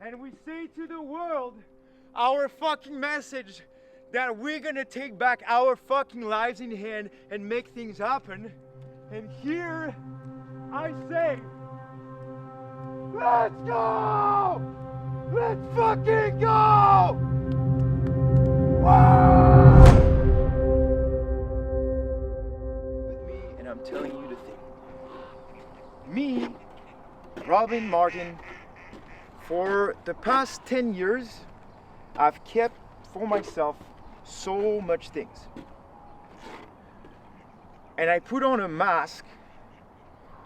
and we say to the world our fucking message that we're gonna take back our fucking lives in hand and make things happen. And here I say, let's go! Let's fucking go! Woo! With me, and I'm telling you the thing. Me, Robin Martin, for the past 10 years, I've kept for myself so much things. And I put on a mask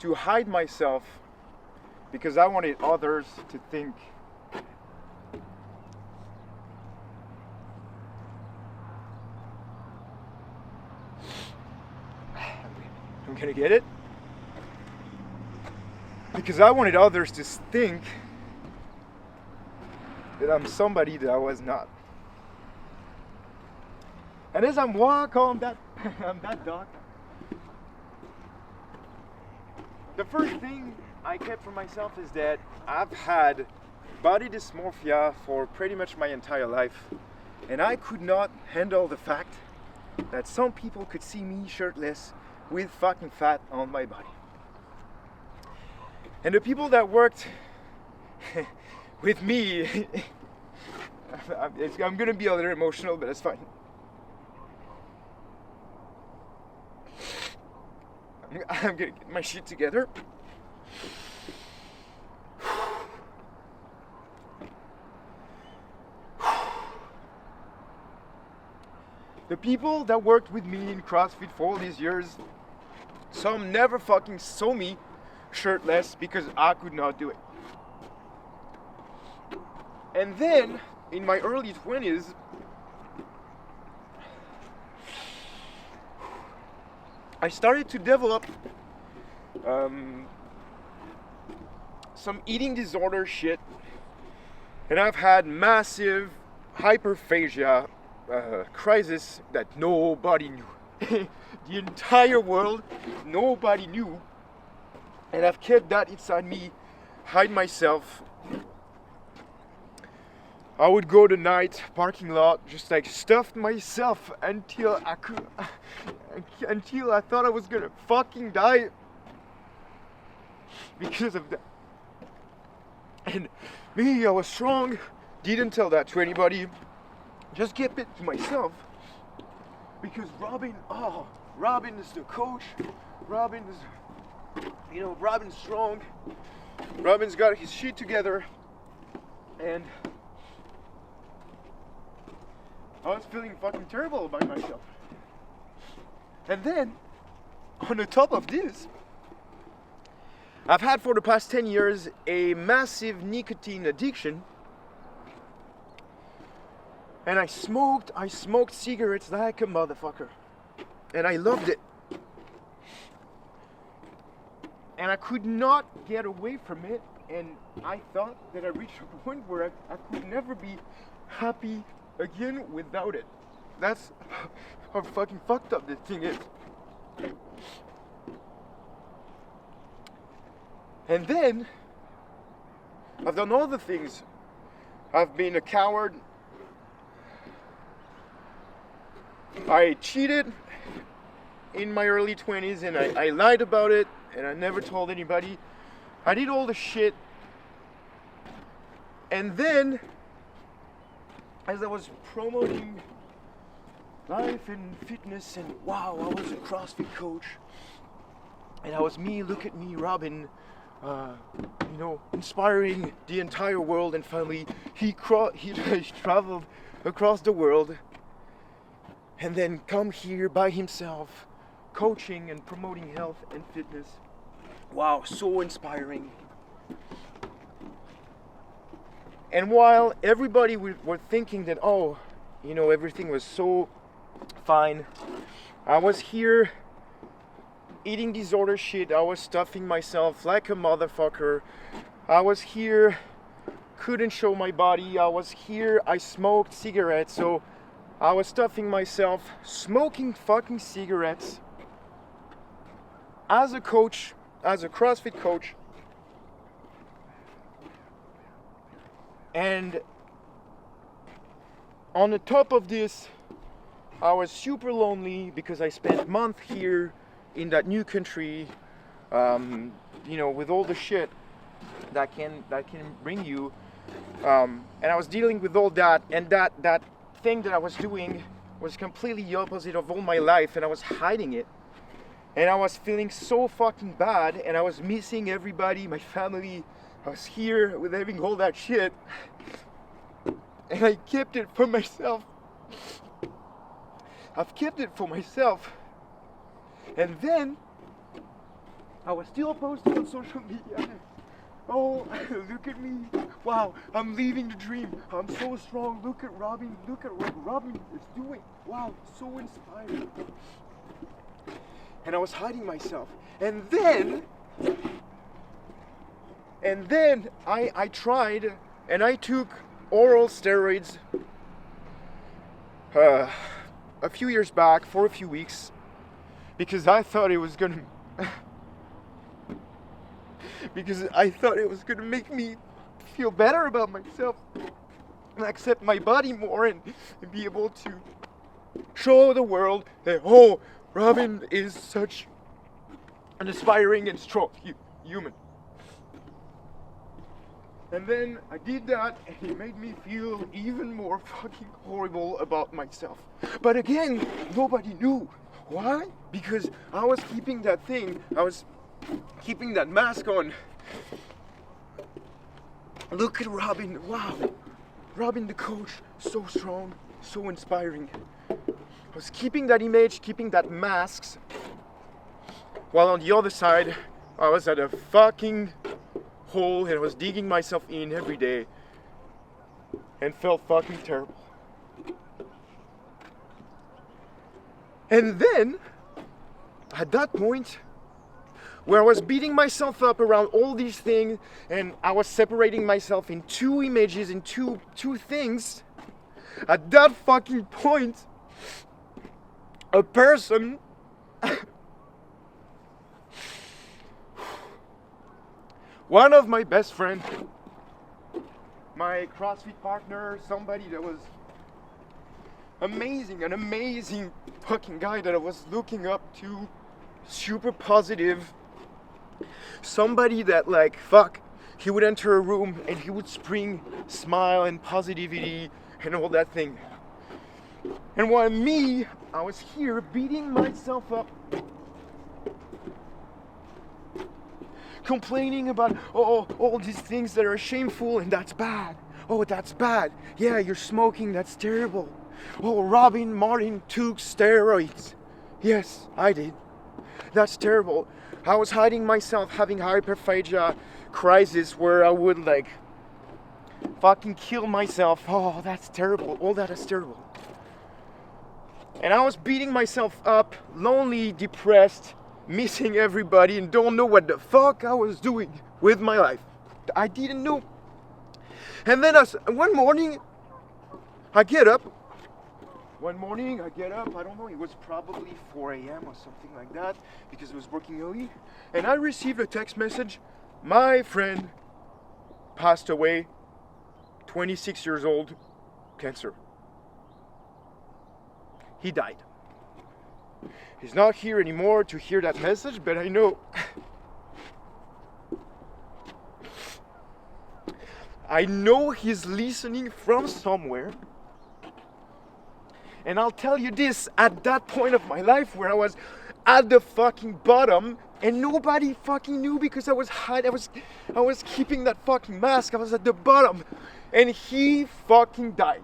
to hide myself because I wanted others to think I'm gonna get it? Because I wanted others to think that I'm somebody that I was not. And as I'm walking on that, that dock, the first thing I kept for myself is that I've had body dysmorphia for pretty much my entire life, and I could not handle the fact that some people could see me shirtless with fucking fat on my body. And the people that worked with me, I'm gonna be a little emotional, but it's fine. I'm gonna get my shit together. The people that worked with me in CrossFit for all these years, some never fucking saw me shirtless because I could not do it. And then, in my early 20s, I started to develop some eating disorder shit, and I've had massive hyperphagia crisis that nobody knew. The entire world, nobody knew, and I've kept that inside me, hide myself. I would go to night parking lot, just like stuffed myself until I thought I was gonna fucking die because of that. And me, I was strong, didn't tell that to anybody, just kept it to myself. Because Robin is the coach. Robin's strong. Robin's got his shit together, and I was feeling fucking terrible about myself. And then, on the top of this, I've had for the past 10 years a massive nicotine addiction. And I smoked cigarettes like a motherfucker. And I loved it. And I could not get away from it. And I thought that I reached a point where I could never be happy again without it. That's how fucking fucked up this thing is. And then I've done all the things. I've been a coward. I cheated in my early 20s, and I lied about it, and I never told anybody. I did all the shit. And then, as I was promoting life and fitness, and wow, I was a CrossFit coach, and I was me, look at me, Robin, inspiring the entire world. And finally he traveled across the world and then come here by himself, coaching and promoting health and fitness. Wow, so inspiring. And while everybody were thinking that, everything was so fine, I was here eating disorder shit. I was stuffing myself like a motherfucker. I was here, couldn't show my body. I was here, I smoked cigarettes, so I was stuffing myself, smoking fucking cigarettes. As a coach, as a CrossFit coach. And on the top of this, I was super lonely because I spent a month here in that new country, with all the shit that can bring you. And I was dealing with all that, and that thing that I was doing was completely the opposite of all my life, and I was hiding it. And I was feeling so fucking bad, and I was missing everybody, my family. I was here with having all that shit, and I kept it for myself. I've kept it for myself. And then I was still posting on social media. Oh, look at me. Wow, I'm living the dream. I'm so strong. Look at Robin. Look at what Robin is doing. Wow, so inspiring. And I was hiding myself. And then I tried, and I took oral steroids a few years back for a few weeks because I thought it was gonna make me feel better about myself and accept my body more and be able to show the world that, oh, Robin is such an aspiring and strong human. And then I did that, and it made me feel even more fucking horrible about myself. But again, nobody knew. Why? Because I was keeping that thing, I was keeping that mask on. Look at Robin, wow. Robin the coach, so strong, so inspiring. I was keeping that image, keeping that mask, while on the other side, I was at a fucking hole and I was digging myself in every day and felt fucking terrible. And then, at that point, where I was beating myself up around all these things and I was separating myself in two images, in two things, at that fucking point, a person one of my best friends, my CrossFit partner, somebody that was amazing, an amazing fucking guy that I was looking up to, super positive, somebody that he would enter a room and he would spring smile and positivity and all that thing. And while I was here beating myself up, complaining about all these things that are shameful and that's bad. Oh, that's bad. Yeah, you're smoking, that's terrible. Oh, Robin Martin took steroids. Yes, I did. That's terrible. I was hiding myself, having hyperphagia crisis where I would fucking kill myself. Oh, that's terrible. All that is terrible. And I was beating myself up, lonely, depressed, missing everybody, and don't know what the fuck I was doing with my life. I didn't know. And then one morning, I get up. I don't know, it was probably 4 a.m. or something like that, because I was working early. And I received a text message. My friend passed away, 26 years old, cancer. He died. He's not here anymore to hear that message, but I know he's listening from somewhere. And I'll tell you this, at that point of my life where I was at the fucking bottom and nobody fucking knew because I was keeping that fucking mask, I was at the bottom, and he fucking died.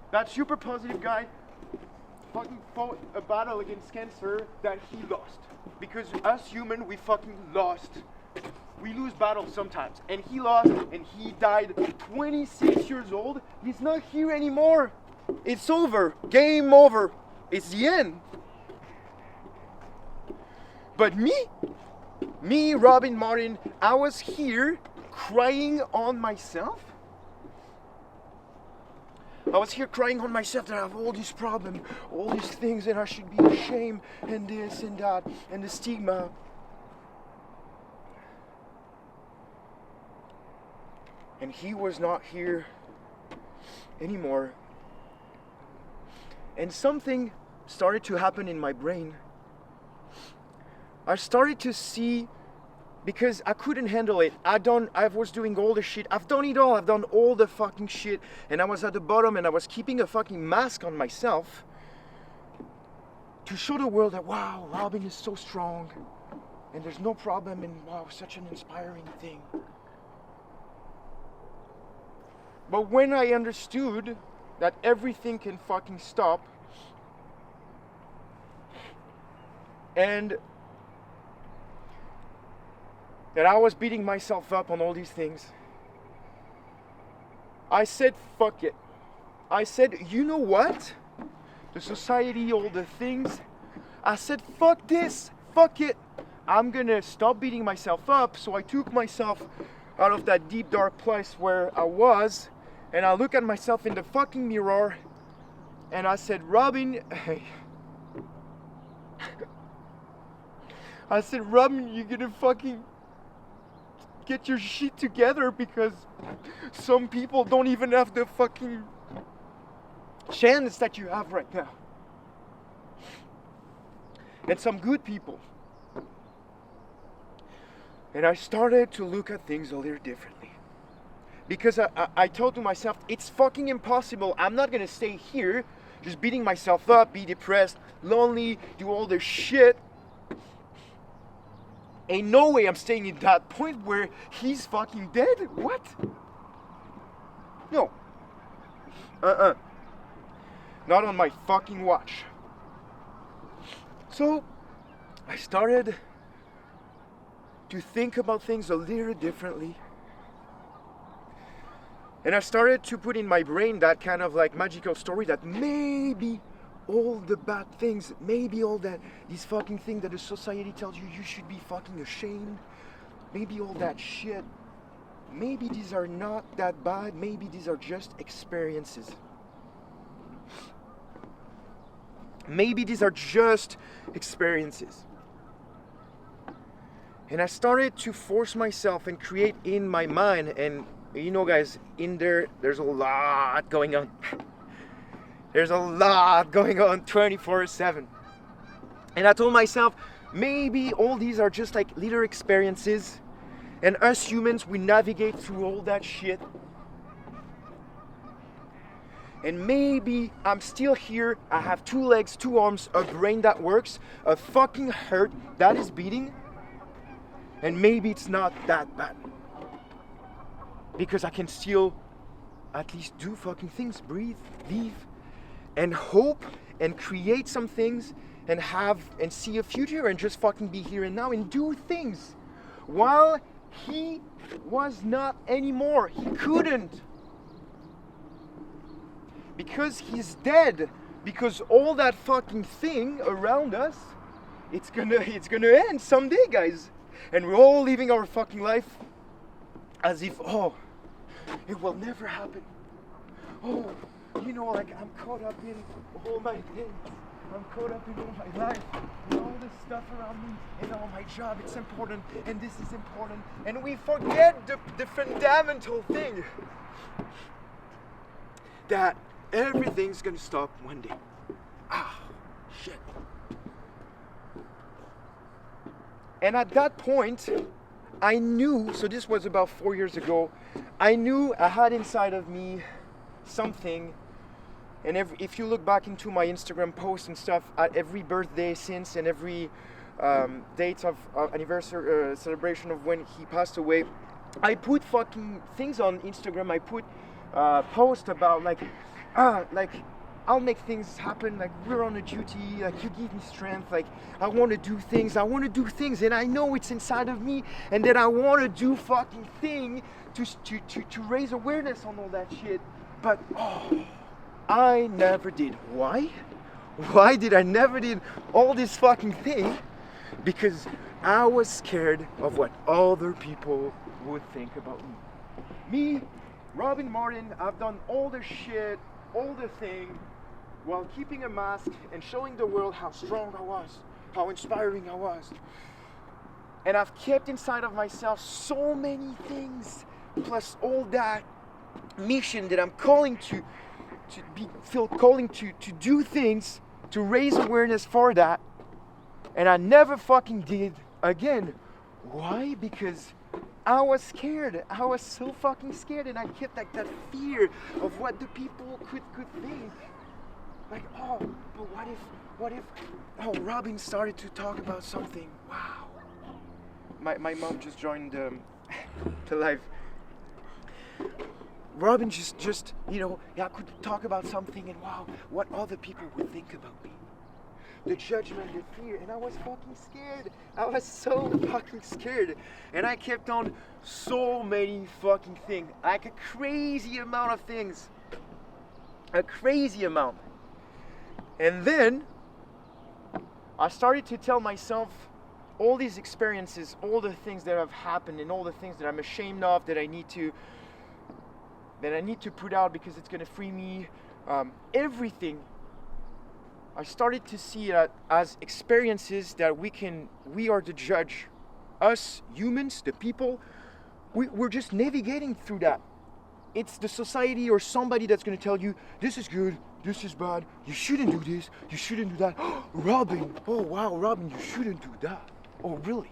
That super positive guy fucking fought a battle against cancer that he lost. Because us human, we fucking lost. We lose battles sometimes. And he lost, and he died 26 years old. He's not here anymore. It's over. Game over. It's the end. But me, Robin Martin, I was here crying on myself. I was here crying on myself that I have all these problems, all these things, and I should be ashamed, and this and that, and the stigma. and he was not here anymore. And something started to happen in my brain. I started to see, because I couldn't handle it. I was doing all the shit. I've done it all. I've done all the fucking shit. And I was at the bottom and I was keeping a fucking mask on myself to show the world that, wow, Robin is so strong and there's no problem, and wow, such an inspiring thing. But when I understood that everything can fucking stop, and that I was beating myself up on all these things, I said, fuck it. I said, you know what? The society, all the things. I said, fuck this, fuck it. I'm gonna stop beating myself up. So I took myself out of that deep dark place where I was, and I look at myself in the fucking mirror and I said, Robin, I said, Robin, you're gonna fucking get your shit together, because some people don't even have the fucking chance that you have right now. And some good people. And I started to look at things a little differently. Because I told to myself, it's fucking impossible. I'm not gonna stay here just beating myself up, be depressed, lonely, do all this shit. Ain't no way I'm staying at that point where he's fucking dead. What? No. Not on my fucking watch. So I started to think about things a little differently. And I started to put in my brain that kind of like magical story that maybe all the bad things, maybe all that, these fucking things that the society tells you you should be fucking ashamed, maybe all that shit, maybe these are not that bad, maybe these are just experiences. Maybe these are just experiences. And I started to force myself and create in my mind, and you know guys, in there's a lot going on. There's a lot going on 24/7. And I told myself, maybe all these are just like little experiences, and us humans, we navigate through all that shit. And maybe I'm still here, I have 2 legs, 2 arms, a brain that works, a fucking heart that is beating, and maybe it's not that bad. Because I can still at least do fucking things, breathe, live, and hope, and create some things, and have, and see a future, and just fucking be here and now, and do things. While he was not anymore, he couldn't. Because he's dead. Because all that fucking thing around us, it's gonna end someday, guys. And we're all living our fucking life as if, oh, it will never happen. Oh, you know, like I'm caught up in all my things. I'm caught up in all my life, and all this stuff around me, and all my job, it's important, and this is important. And we forget the fundamental thing. That everything's gonna stop one day. Ah, shit. And at that point, I knew, so this was about 4 years ago, I knew I had inside of me something. And if you look back into my Instagram posts and stuff, at every birthday since, and every date of anniversary celebration of when he passed away, I put fucking things on Instagram. I put posts about like I'll make things happen, like we're on a duty, like you give me strength, like I want to do things, and I know it's inside of me, and that I want to do fucking thing to raise awareness on all that shit. But I never did. Why? Why did I never did all this fucking thing? Because I was scared of what other people would think about me. Me, Robin Martin, I've done all the shit, all the thing, while keeping a mask and showing the world how strong I was, how inspiring I was. And I've kept inside of myself so many things plus all that mission that I'm calling to do things, to raise awareness for that, and I never fucking did again. Why? Because I was scared. I was so fucking scared, and I kept like that fear of what the people could think. Like, oh, but what if, oh, Robin started to talk about something. Wow. My mom just joined the live. Robin just I could talk about something, and wow, what other people would think about me. The judgment, the fear, and I was fucking scared. I was so fucking scared. And I kept on so many fucking things. Like a crazy amount of things. A crazy amount. And then I started to tell myself all these experiences, all the things that have happened, and all the things that I'm ashamed of, that I need to put out because it's gonna free me. Everything. I started to see it as experiences that we are the judge. Us humans, the people, we're just navigating through that. It's the society or somebody that's going to tell you, this is good, this is bad, you shouldn't do this, you shouldn't do that. Robin, oh wow, Robin, you shouldn't do that. Oh really?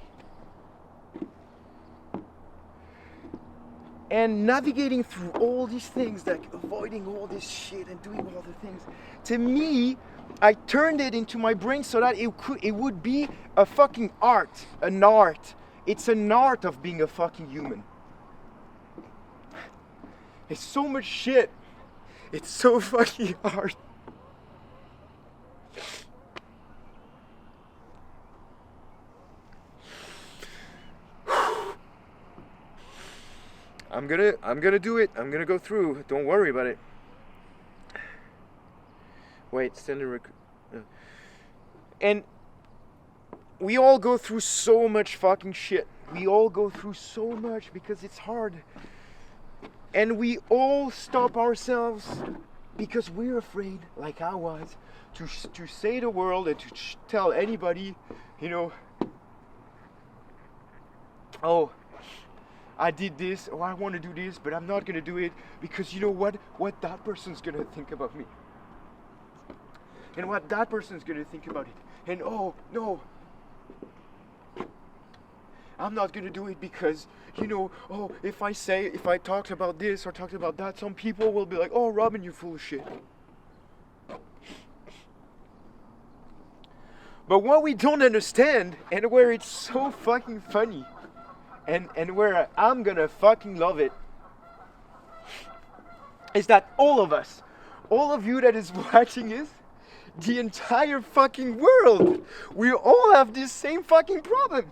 And navigating through all these things, like avoiding all this shit and doing all the things, to me, I turned it into my brain so that it would be a fucking art, an art. It's an art of being a fucking human. It's so much shit. It's so fucking hard. I'm gonna do it. I'm gonna go through. Don't worry about it. Wait, and we all go through so much fucking shit. We all go through so much because it's hard. And we all stop ourselves because we're afraid, like I was, to say the world and to tell anybody, oh, I did this, or I want to do this, but I'm not going to do it because you know what that person's going to think about me. And what that person's going to think about it. And oh, no, I'm not going to do it because, oh, if I talked about this or talked about that, some people will be like, oh, Robin, you're full of shit. But what we don't understand, and where it's so fucking funny, and where I'm going to fucking love it, is that all of us, all of you that is watching this, the entire fucking world, we all have this same fucking problem.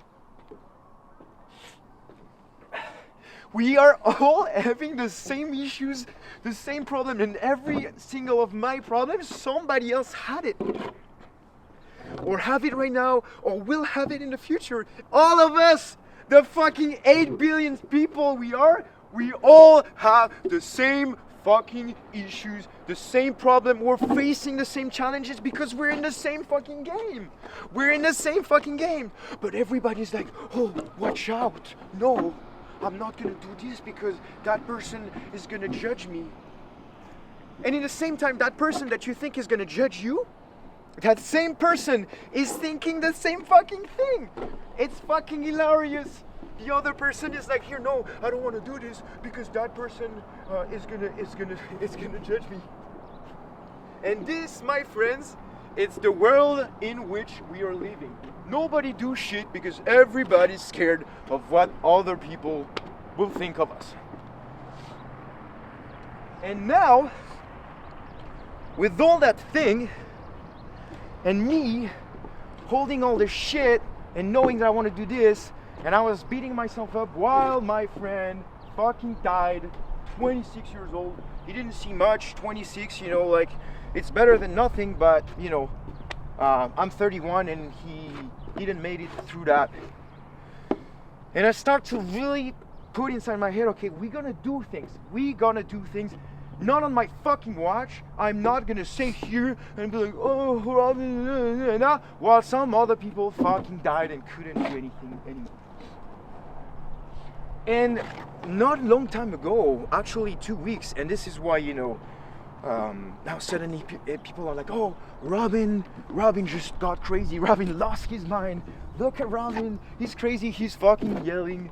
We are all having the same issues, the same problem, and every single of my problems, somebody else had it. Or have it right now, or will have it in the future. All of us, the fucking 8 billion people we all have the same fucking issues, the same problem. We're facing the same challenges because we're in the same fucking game. We're in the same fucking game. But everybody's like, oh, watch out. No, I'm not gonna do this because that person is gonna judge me. And in the same time, that person that you think is gonna judge you, that same person is thinking the same fucking thing. It's fucking hilarious. The other person is like, here, no, I don't want to do this because that person is gonna judge me. And this, my friends, it's the world in which we are living. Nobody do shit because everybody's scared of what other people will think of us. And now, with all that thing, and me holding all this shit and knowing that I want to do this, and I was beating myself up while my friend fucking died, 26 years old. He didn't see much, 26, like, it's better than nothing, but, I'm 31 and he didn't make it through that. And I start to really put inside my head, okay, we're gonna do things. Not on my fucking watch. I'm not gonna sit here and be like, oh, while some other people fucking died and couldn't do anything anymore. And not a long time ago, actually 2 weeks, and this is why, now suddenly people are like, oh, Robin just got crazy. Robin lost his mind. Look at Robin, he's crazy, he's fucking yelling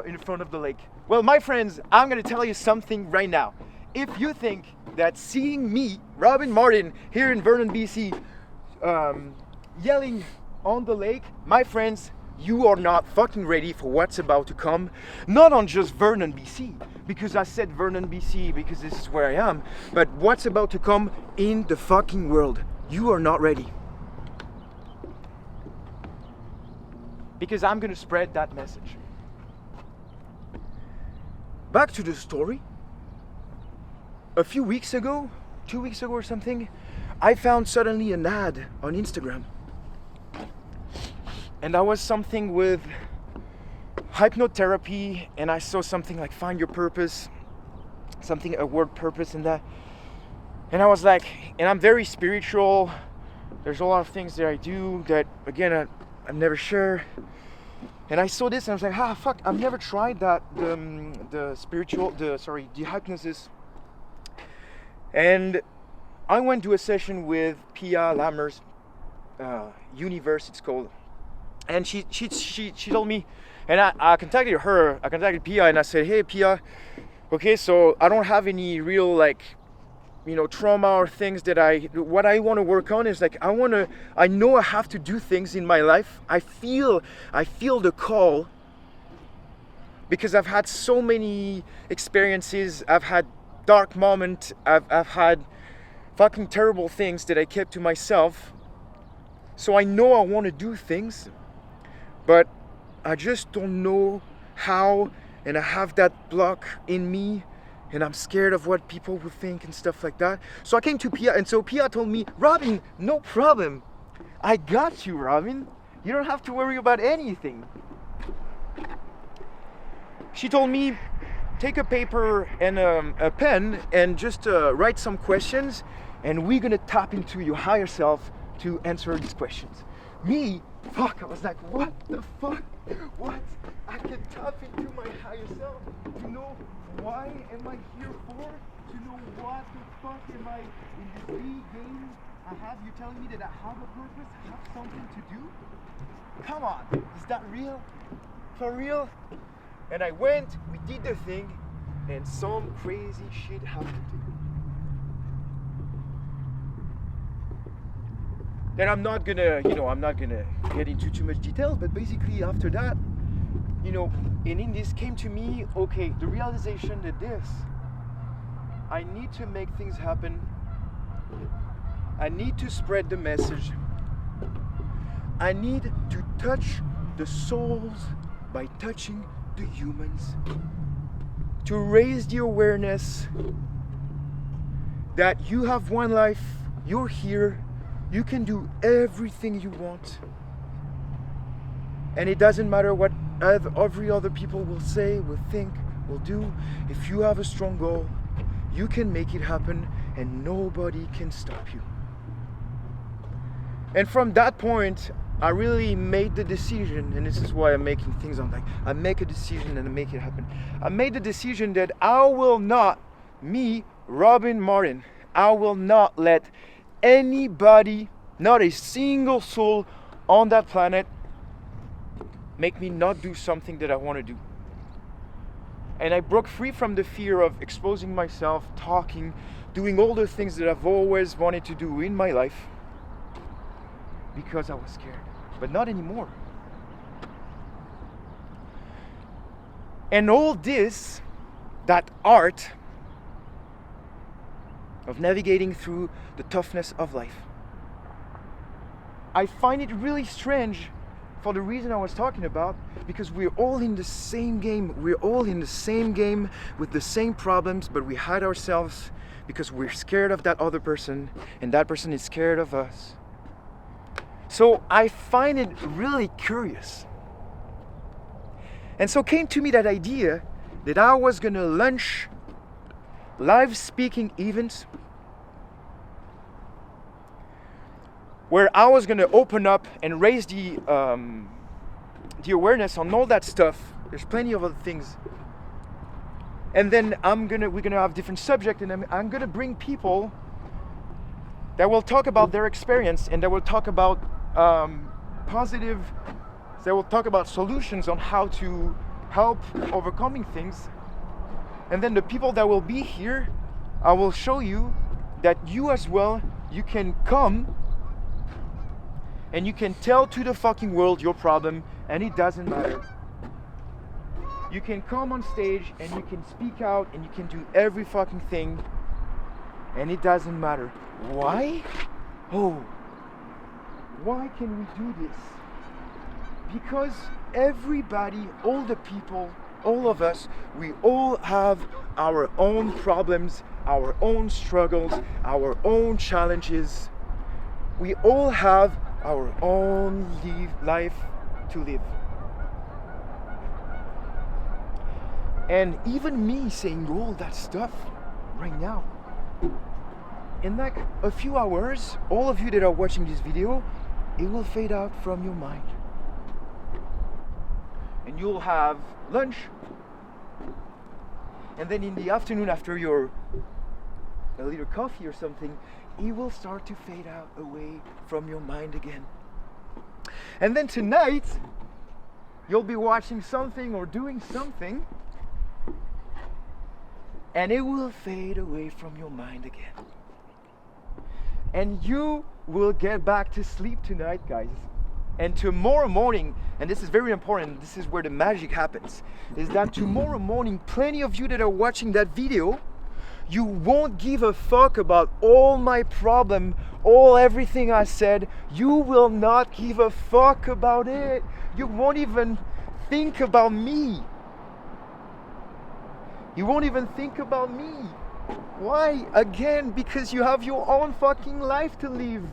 in front of the lake. Well, my friends, I'm gonna tell you something right now. If you think that seeing me, Robin Martin, here in Vernon, BC, yelling on the lake, my friends, you are not fucking ready for what's about to come. Not on just Vernon, BC, because I said Vernon, BC, because this is where I am, but what's about to come in the fucking world. You are not ready. Because I'm gonna spread that message. Back to the story. A few weeks ago, 2 weeks ago or something, I found suddenly an ad on Instagram. And that was something with hypnotherapy, and I saw something like find your purpose, a word purpose in that. And I was like, and I'm very spiritual. There's a lot of things that I do that, again, I'm never sure. And I saw this and I was like, fuck, I've never tried that, the hypnosis. And I went to a session with Pia Lammer's Universe, it's called. And she told me, and I contacted her, I contacted Pia, and I said, hey Pia, okay, so I don't have any real trauma or things what I want to work on is I know I have to do things in my life. I feel the call because I've had so many experiences. I've had dark moments. I've had fucking terrible things that I kept to myself. So I know I want to do things, but I just don't know how, and I have that block in me, and I'm scared of what people will think and stuff like that. So I came to Pia, and so Pia told me, Robin, no problem. I got you, Robin. You don't have to worry about anything. She told me, take a paper and a pen and just write some questions, and we're gonna tap into your higher self to answer these questions. Me, fuck, I was like, what the fuck? What? I can tap into my higher self to know why am I here for? To know what the fuck am I in this big game I have? You telling me that I have a purpose, I have something to do? Come on, is that real? For real? And I went, we did the thing, and some crazy shit happened. Then I'm not gonna get into too much detail, but basically after that, and in this came to me, okay, the realization that I need to make things happen. I need to spread the message. I need to touch the souls by touching the humans. To raise the awareness that you have one life, you're here, you can do everything you want. And it doesn't matter what every other people will say, will think, will do. If you have a strong goal, you can make it happen and nobody can stop you. And from that point, I really made the decision, and this is why I'm making things on I make a decision and I make it happen. I made the decision that I will not, me, Robin Martin, I will not let anybody, not a single soul on that planet, make me not do something that I want to do. And I broke free from the fear of exposing myself, talking, doing all the things that I've always wanted to do in my life because I was scared, but not anymore. And all this, that art of navigating through the toughness of life, I find it really strange for the reason I was talking about, because we're all in the same game. We're all in the same game with the same problems, but we hide ourselves because we're scared of that other person, and that person is scared of us. So I find it really curious. And so came to me that idea that I was gonna launch live speaking events where I was gonna open up and raise the awareness on all that stuff There's plenty of other things. And then we're gonna have different subjects, and I'm gonna bring people that will talk about their experience, and that will talk about they will talk about solutions on how to help overcoming things. And then the people that will be here, I will show you that you as well, you can come and you can tell to the fucking world your problem, and it doesn't matter. You can come on stage and you can speak out and you can do every fucking thing, and it doesn't matter. Why? Oh, why can we do this? Because everybody, all the people, all of us, we all have our own problems, our own struggles, our own challenges. We all have our own life to live. And even me saying all that stuff right now, in like a few hours, all of you that are watching this video, it will fade out from your mind. And you'll have lunch. And then in the afternoon, after a little coffee or something, it will start to fade out away from your mind again. And then tonight, you'll be watching something or doing something, and it will fade away from your mind again. And you will get back to sleep tonight, guys. And tomorrow morning, and this is very important, this is where the magic happens, is that tomorrow morning, plenty of you that are watching that video, you won't give a fuck about all my problem, everything I said. You will not give a fuck about it. You won't even think about me. You won't even think about me. Why? Again, because you have your own fucking life to live.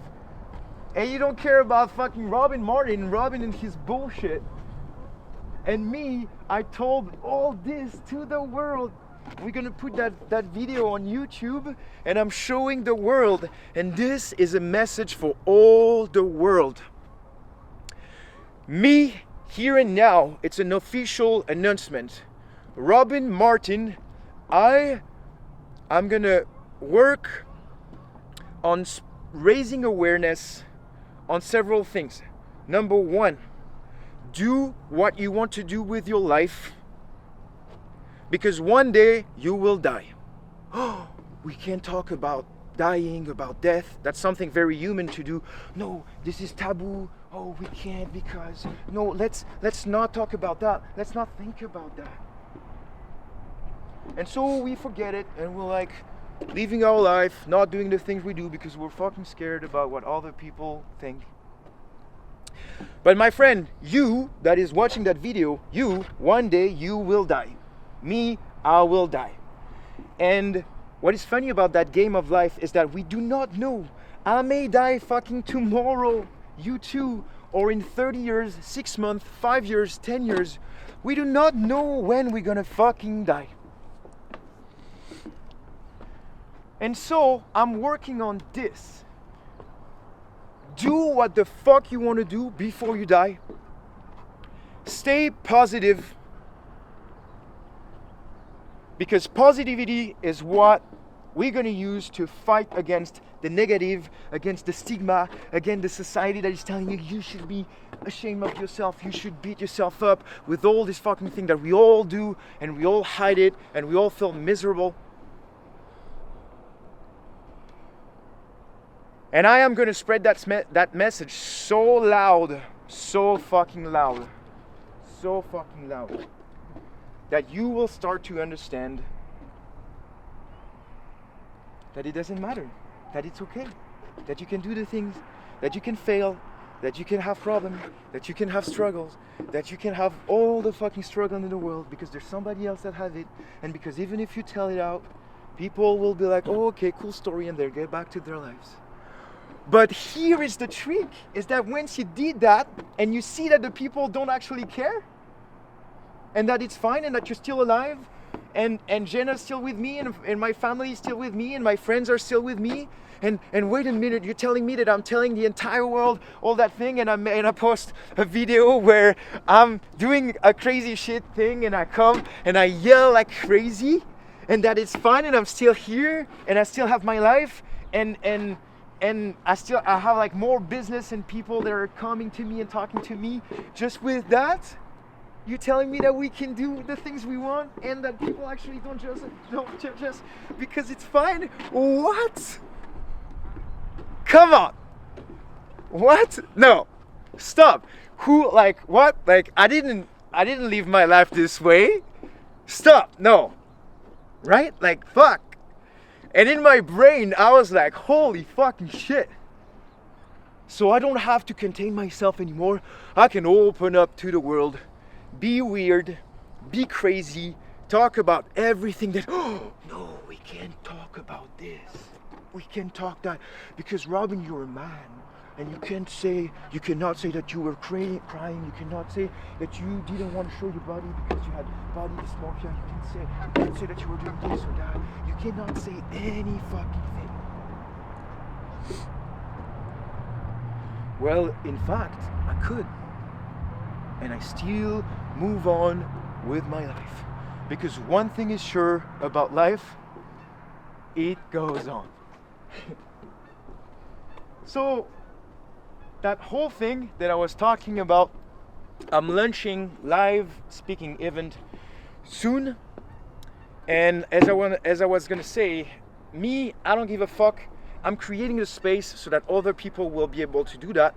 And you don't care about fucking Robin and his bullshit. And me, I told all this to the world. We're gonna put that video on YouTube, and I'm showing the world. And this is a message for all the world. Me, here and now, it's an official announcement. Robin Martin, I'm gonna work on raising awareness on several things. Number one, do what you want to do with your life, because one day you will die. Oh, we can't talk about dying, about death. That's something very human to do. No, this is taboo. Oh, we can't, because no, let's not talk about that. Let's not think about that. And so we forget it, and we're like living our life, not doing the things we do because we're fucking scared about what other people think. But my friend, you that is watching that video, one day you will die. Me, I will die. And what is funny about that game of life is that we do not know. I may die fucking tomorrow, you too, or in 30 years, 6 months, 5 years, 10 years. We do not know when we're gonna fucking die. And so I'm working on this. Do what the fuck you want to do before you die. Stay positive, because positivity is what we're going to use to fight against the negative, against the stigma, against the society that is telling you you should be ashamed of yourself, you should beat yourself up with all this fucking thing that we all do, and we all hide it, and we all feel miserable. And I am going to spread that message so loud, so fucking loud, that you will start to understand that it doesn't matter, that it's okay, that you can do the things, that you can fail, that you can have problems, that you can have struggles, that you can have all the fucking struggle in the world, because there's somebody else that has it, and because even if you tell it out, people will be like, oh, okay, cool story, and they'll get back to their lives. But here is the trick, is that once you did that, and you see that the people don't actually care, and that it's fine, and that you're still alive, and Jenna's still with me, and my family is still with me, and my friends are still with me. And wait a minute, you're telling me that I'm telling the entire world all that thing, and I post a video where I'm doing a crazy shit thing, and I come and I yell like crazy, and that it's fine, and I'm still here, and I still have my life, and I have like more business and people that are coming to me and talking to me just with that. You're telling me that we can do the things we want, and that people actually don't judge us because it's fine? What? Come on. What? No. Stop. Who, like, what? Like, I didn't live my life this way. Stop. No. Right? Like, fuck. And in my brain, I was like, holy fucking shit. So I don't have to contain myself anymore. I can open up to the world, be weird, be crazy, talk about everything that, oh, no, we can't talk about this. We can't talk that because Robin, you're a man, and you cannot say that you were crying. You cannot say that you didn't want to show your body because you had body dysmorphia. You can't say that you were doing this or that. You cannot say any fucking thing. Well, in fact, I could, and I still move on with my life, because one thing is sure about life: it goes on. So that whole thing that I was talking about, I'm launching live speaking event soon, and as I was gonna say, me, I don't give a fuck. I'm creating a space so that other people will be able to do that,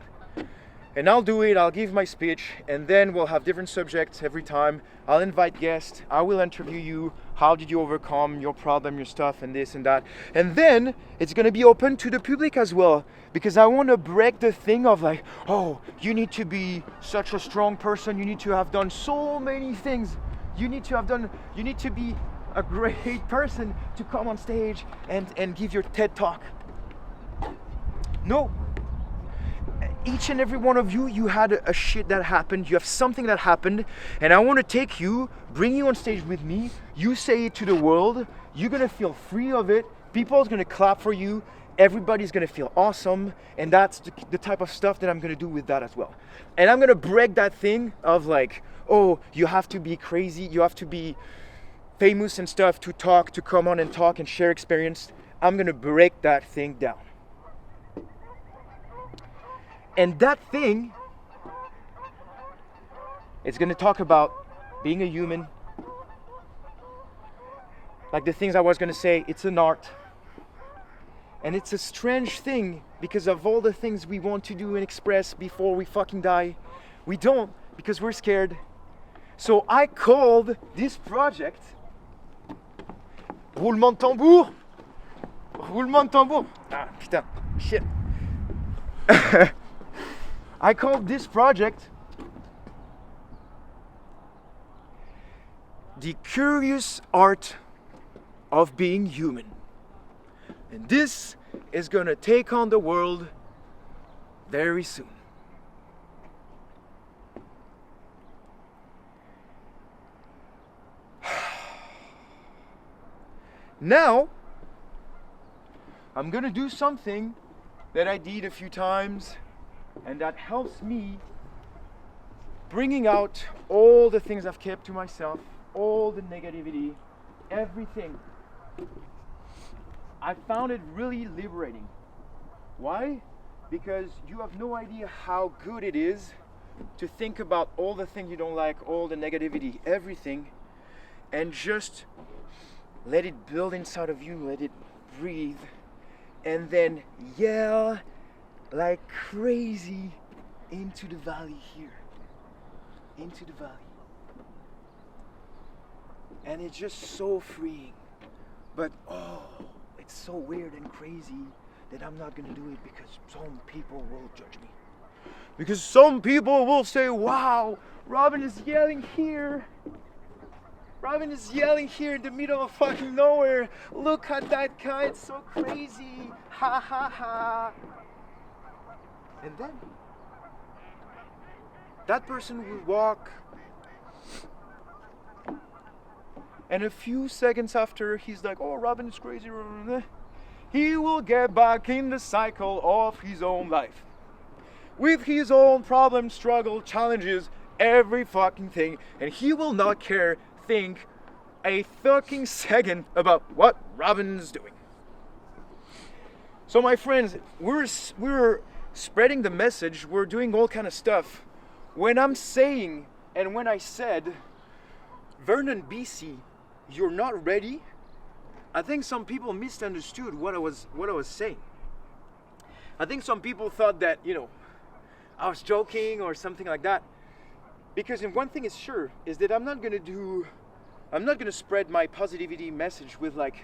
and I'll do it. I'll give my speech, and then we'll have different subjects every time. I'll invite guests, I will interview you. How did you overcome your problem, your stuff, and this and that? And then it's gonna be open to the public as well, because I wanna break the thing of like, oh, you need to be such a strong person, you need to have done so many things, you need to be a great person to come on stage and give your TED talk. No. Each and every one of you, you had a shit that happened, you have something that happened, and I want to take you, bring you on stage with me, you say it to the world, you're going to feel free of it, people are going to clap for you, everybody's going to feel awesome, and that's the type of stuff that I'm going to do with that as well. And I'm going to break that thing of like, oh, you have to be crazy, you have to be famous and stuff to come on and talk and share experience. I'm going to break that thing down. And that thing, it's going to talk about being a human. Like the things I was going to say, it's an art. And it's a strange thing because of all the things we want to do and express before we fucking die. We don't, because we're scared. So I called this project Roulement de tambour. Roulement de tambour. Ah, putain, shit. I called this project The Curious Art of Being Human. And this is gonna take on the world very soon. Now, I'm gonna do something that I did a few times, and that helps me bringing out all the things I've kept to myself, all the negativity, everything. I found it really liberating. Why? Because you have no idea how good it is to think about all the things you don't like, all the negativity, everything, and just let it build inside of you, let it breathe, and then yell like crazy into the valley here, into the valley. And it's just so freeing. But oh, it's so weird and crazy that I'm not gonna do it because some people will judge me. Because some people will say, wow, Robin is yelling here. Robin is yelling here in the middle of fucking nowhere. Look at that guy, it's so crazy. Ha ha ha. And then that person will walk and a few seconds after he's like, oh, Robin is crazy, he will get back in the cycle of his own life with his own problems, struggle, challenges, every fucking thing, and he will not think a fucking second about what Robin's doing. So my friends, we're spreading the message, we're doing all kind of stuff. When I'm saying, and when I said, Vernon, BC, you're not ready, I think some people misunderstood what I was saying. I think some people thought that, I was joking or something like that. Because one thing is sure, is that I'm not gonna spread my positivity message with like,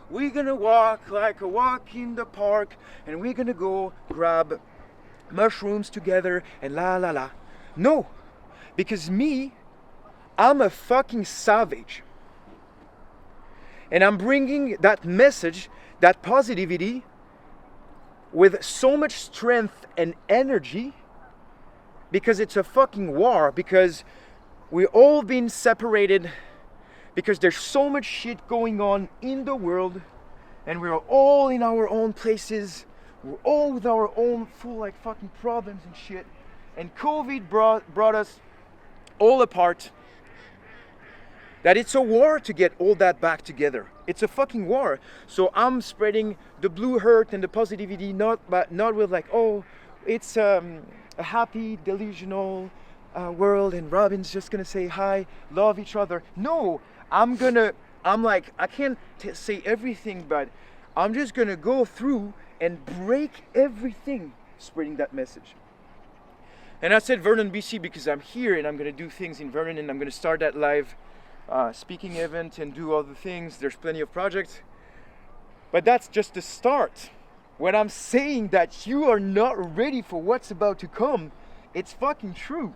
we're gonna walk like a walk in the park and we're gonna go grab mushrooms together and la la la. No, because I'm a fucking savage. And I'm bringing that message, that positivity, with so much strength and energy, because it's a fucking war, because we've all been separated, because there's so much shit going on in the world, and we're all in our own places, we're all with our own full like fucking problems and shit, and COVID brought us all apart. That it's a war to get all that back together. It's a fucking war. So I'm spreading the blue heart and the positivity, not with like, oh, it's a happy, delusional world, and Robin's just gonna say hi, love each other. No, I can't say everything, but I'm just gonna go through and break everything, spreading that message. And I said Vernon, BC, because I'm here and I'm gonna do things in Vernon, and I'm gonna start that live speaking event and do other things. There's plenty of projects, but that's just the start. When I'm saying that you are not ready for what's about to come, it's fucking true,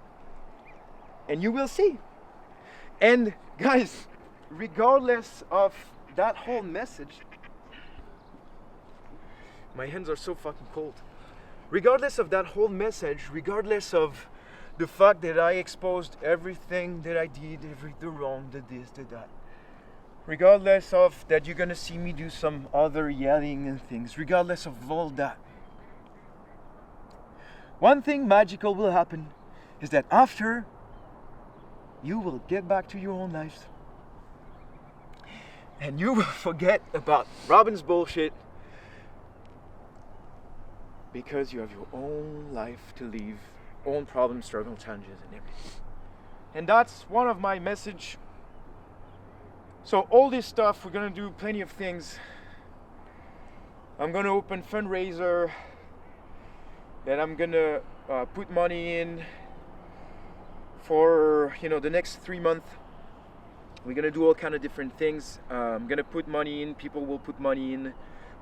and you will see. And guys, regardless of that whole message, my hands are so fucking cold. Regardless of that whole message, regardless of the fact that I exposed everything that I did, the wrong, the this, the that. Regardless of that you're gonna see me do some other yelling and things, regardless of all that. One thing magical will happen is that after, you will get back to your own lives. And you will forget about Robin's bullshit, because you have your own life to live, own problems, struggles, challenges, and everything. And that's one of my message. So all this stuff, we're gonna do plenty of things. I'm gonna open fundraiser that I'm gonna put money in for the next 3 months. We're gonna do all kind of different things. I'm gonna put money in, people will put money in,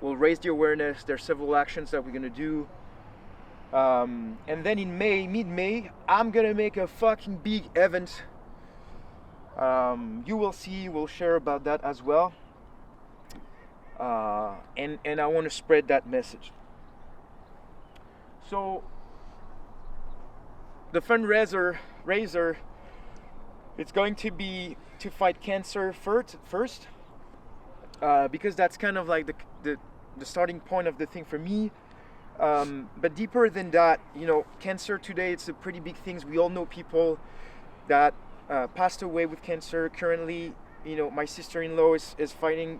we'll raise the awareness. There's several actions that we're gonna do. And then in mid-May, I'm gonna make a fucking big event. You will see, we'll share about that as well. And I want to spread that message. So the fundraiser, it's going to be to fight cancer first, because that's kind of like the starting point of the thing for me. But deeper than that, cancer today, it's a pretty big thing. We all know people that passed away with cancer. Currently, my sister-in-law is fighting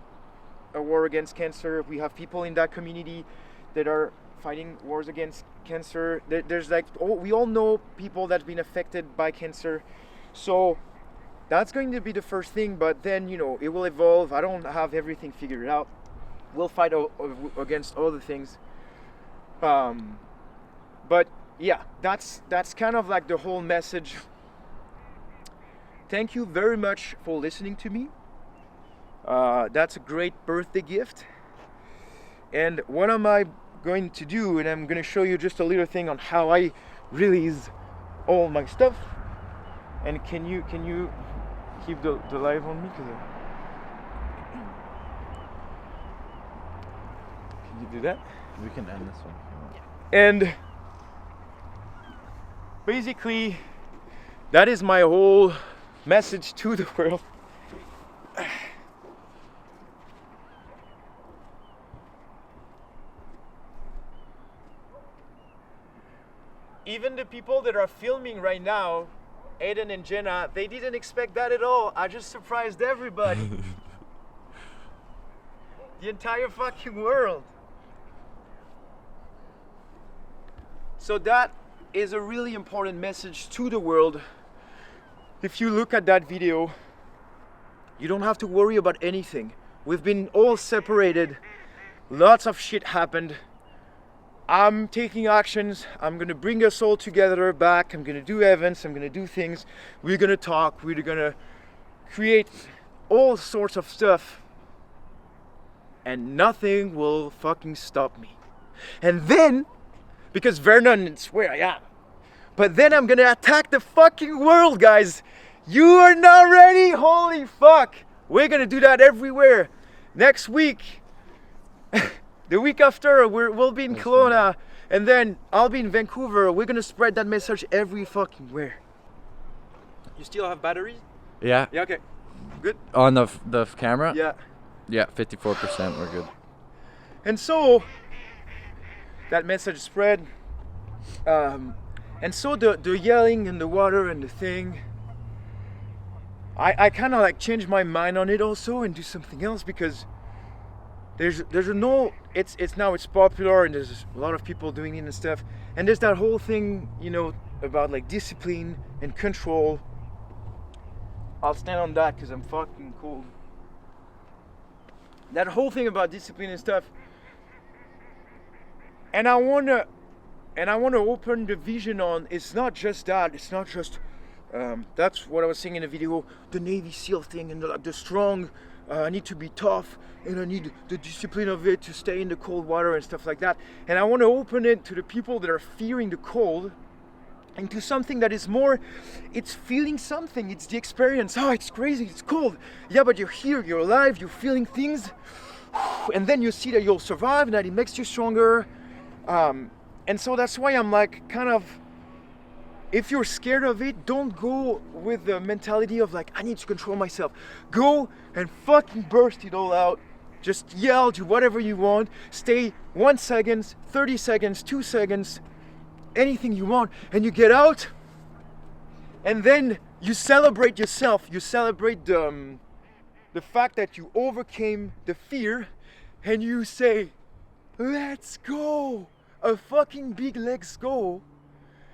a war against cancer. We have people in that community that are fighting wars against cancer. There's we all know people that's been affected by cancer. So that's going to be the first thing, but then, it will evolve. I don't have everything figured out. We'll fight against all the things. But yeah, that's kind of like the whole message. Thank you very much for listening to me. That's a great birthday gift. And what am I going to do? And I'm going to show you just a little thing on how I release all my stuff. And can you keep the live on me? Can you do that? We can end this one. And basically, that is my whole message to the world. even the people that are filming right now, Aiden and Jenna, they didn't expect that at all. I just surprised everybody. The entire fucking world. So that is a really important message to the world. If you look at that video, you don't have to worry about anything. We've been all separated. Lots of shit happened. I'm taking actions. I'm gonna bring us all together back. I'm gonna do events. I'm gonna do things. We're gonna talk. We're gonna create all sorts of stuff. And nothing will fucking stop me. And then, because Vernon is where I am, but then I'm gonna attack the fucking world, guys. You are not ready? Holy fuck. We're gonna do that everywhere. Next week, the week after, we'll be in Kelowna, and then I'll be in Vancouver. We're gonna spread that message every fucking where. You still have batteries? Yeah. Yeah, okay. Good. On the camera? Yeah. Yeah, 54%, we're good. And so, that message spread. And so the yelling and the water and the thing, I kind of like changed my mind on it also and do something else, because there's a no, it's popular and there's a lot of people doing it and stuff. And there's that whole thing, you know, about like discipline and control. I'll stand on that because I'm fucking cold. That whole thing about discipline and stuff. And I wanna open the vision on, it's not just that, it's not just, that's what I was saying in the video, the Navy SEAL thing and the strong, I need to be tough and I need the discipline of it to stay in the cold water and stuff like that. And I want to open it to the people that are fearing the cold, into something that is more, it's feeling something, it's the experience. Oh, it's crazy, it's cold. Yeah, but you're here, you're alive, you're feeling things. And then you see that you'll survive and that it makes you stronger. And so that's why I'm like, kind of, if you're scared of it, don't go with the mentality of like, I need to control myself. Go and fucking burst it all out. Just yell, do whatever you want. Stay 1 second, 30 seconds, 2 seconds, anything you want. And you get out. And then you celebrate yourself. You celebrate the fact that you overcame the fear. And you say, let's go. A fucking big let's go.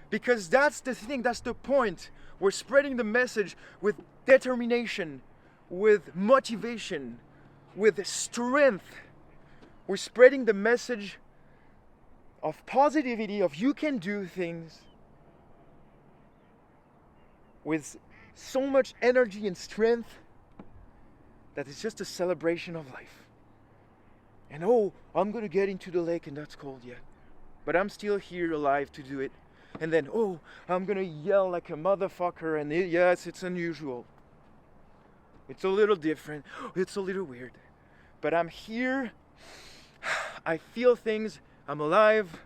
Because that's the thing, that's the point. We're spreading the message with determination, with motivation, with strength. We're spreading the message of positivity, of you can do things with so much energy and strength that it's just a celebration of life. And oh, I'm gonna get into the lake and that's cold yet. But I'm still here alive to do it. And then, oh, I'm gonna yell like a motherfucker, and yes, it's unusual. It's a little different, it's a little weird. But I'm here, I feel things, I'm alive,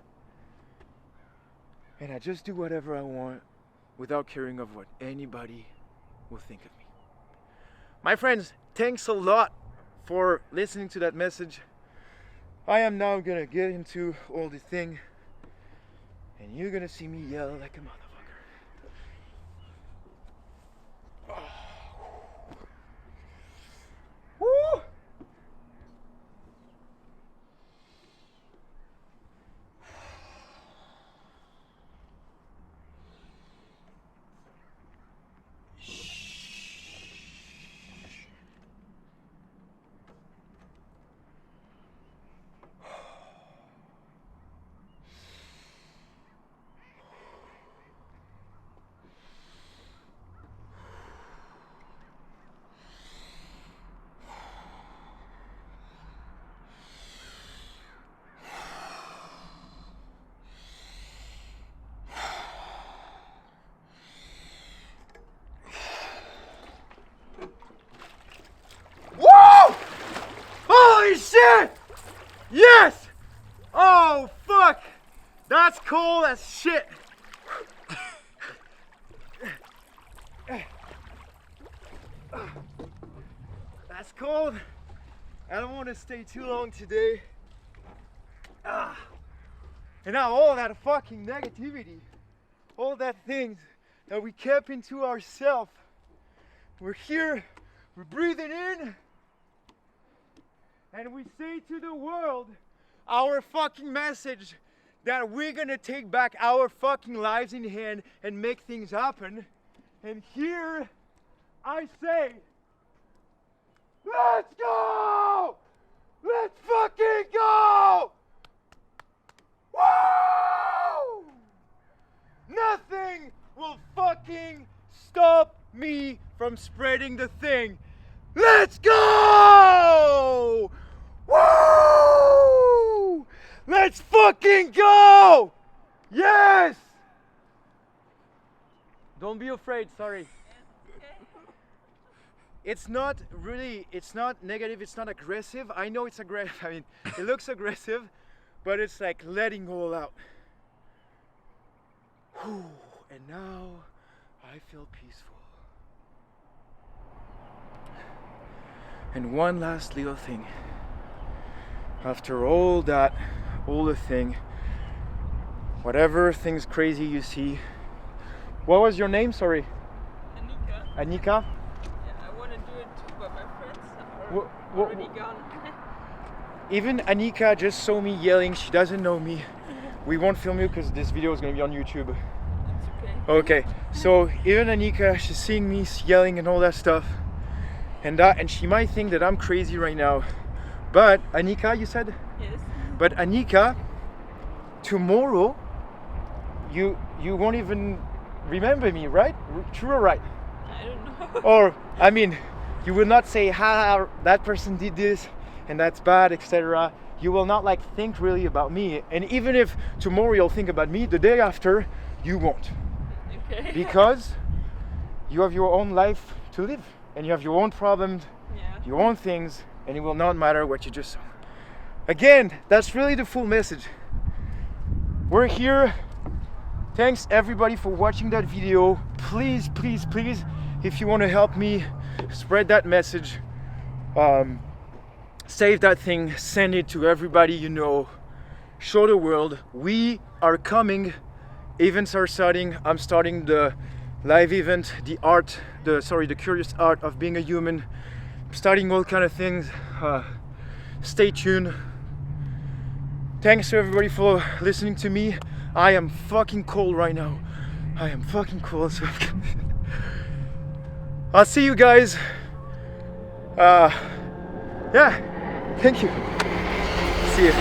and I just do whatever I want without caring of what anybody will think of me. My friends, thanks a lot for listening to that message. I am now gonna get into all the thing, and you're gonna see me yell like a motherfucker. Woo! Holy shit! Yes! Oh, fuck! That's cool as shit! That's cold. I don't want to stay too long today. And now all that fucking negativity all that things that we kept into ourselves. We're here, we're breathing in, and we say to the world our fucking message that we're gonna take back our fucking lives in hand and make things happen. And here I say, let's go! Let's fucking go! Woo! Nothing will fucking stop me from spreading the thing. Let's go! Woo! Let's fucking go! Yes! Don't be afraid, sorry. It's not really, it's not negative, it's not aggressive. I know it's aggressive, I mean, it looks aggressive, but it's like letting all out. Whew. And now I feel peaceful. And one last little thing. After all that, all the thing, whatever things crazy you see. What was your name? Sorry. Anika. Anika? Yeah, I want to do it too, but my friends are already gone. Even Anika just saw me yelling. She doesn't know me. We won't film you because this video is going to be on YouTube. It's okay. Okay, so even Anika, she's seeing me yelling and all that stuff. And she might think that I'm crazy right now. But Anika, you said? Yes. But Anika, tomorrow, you won't even remember me, right? True or right? I don't know. Or, I mean, you will not say, ha, that person did this and that's bad, etc. You will not like think really about me. And even if tomorrow you'll think about me, the day after, you won't. Okay. Because you have your own life to live. And you have your own problems, Yeah. your own things, and it will not matter what you just saw. Again, that's really the full message. We're here. Thanks everybody for watching that video. Please, please, please, if you want to help me spread that message, save that thing, send it to everybody you know, show the world we are coming. Events are starting. I'm starting the live event, the curious art of being a human. I'm starting all kind of things. Stay tuned. Thanks to everybody for listening to me. I am fucking cold right now. I am fucking cold. So I'll see you guys. Yeah, thank you. See you.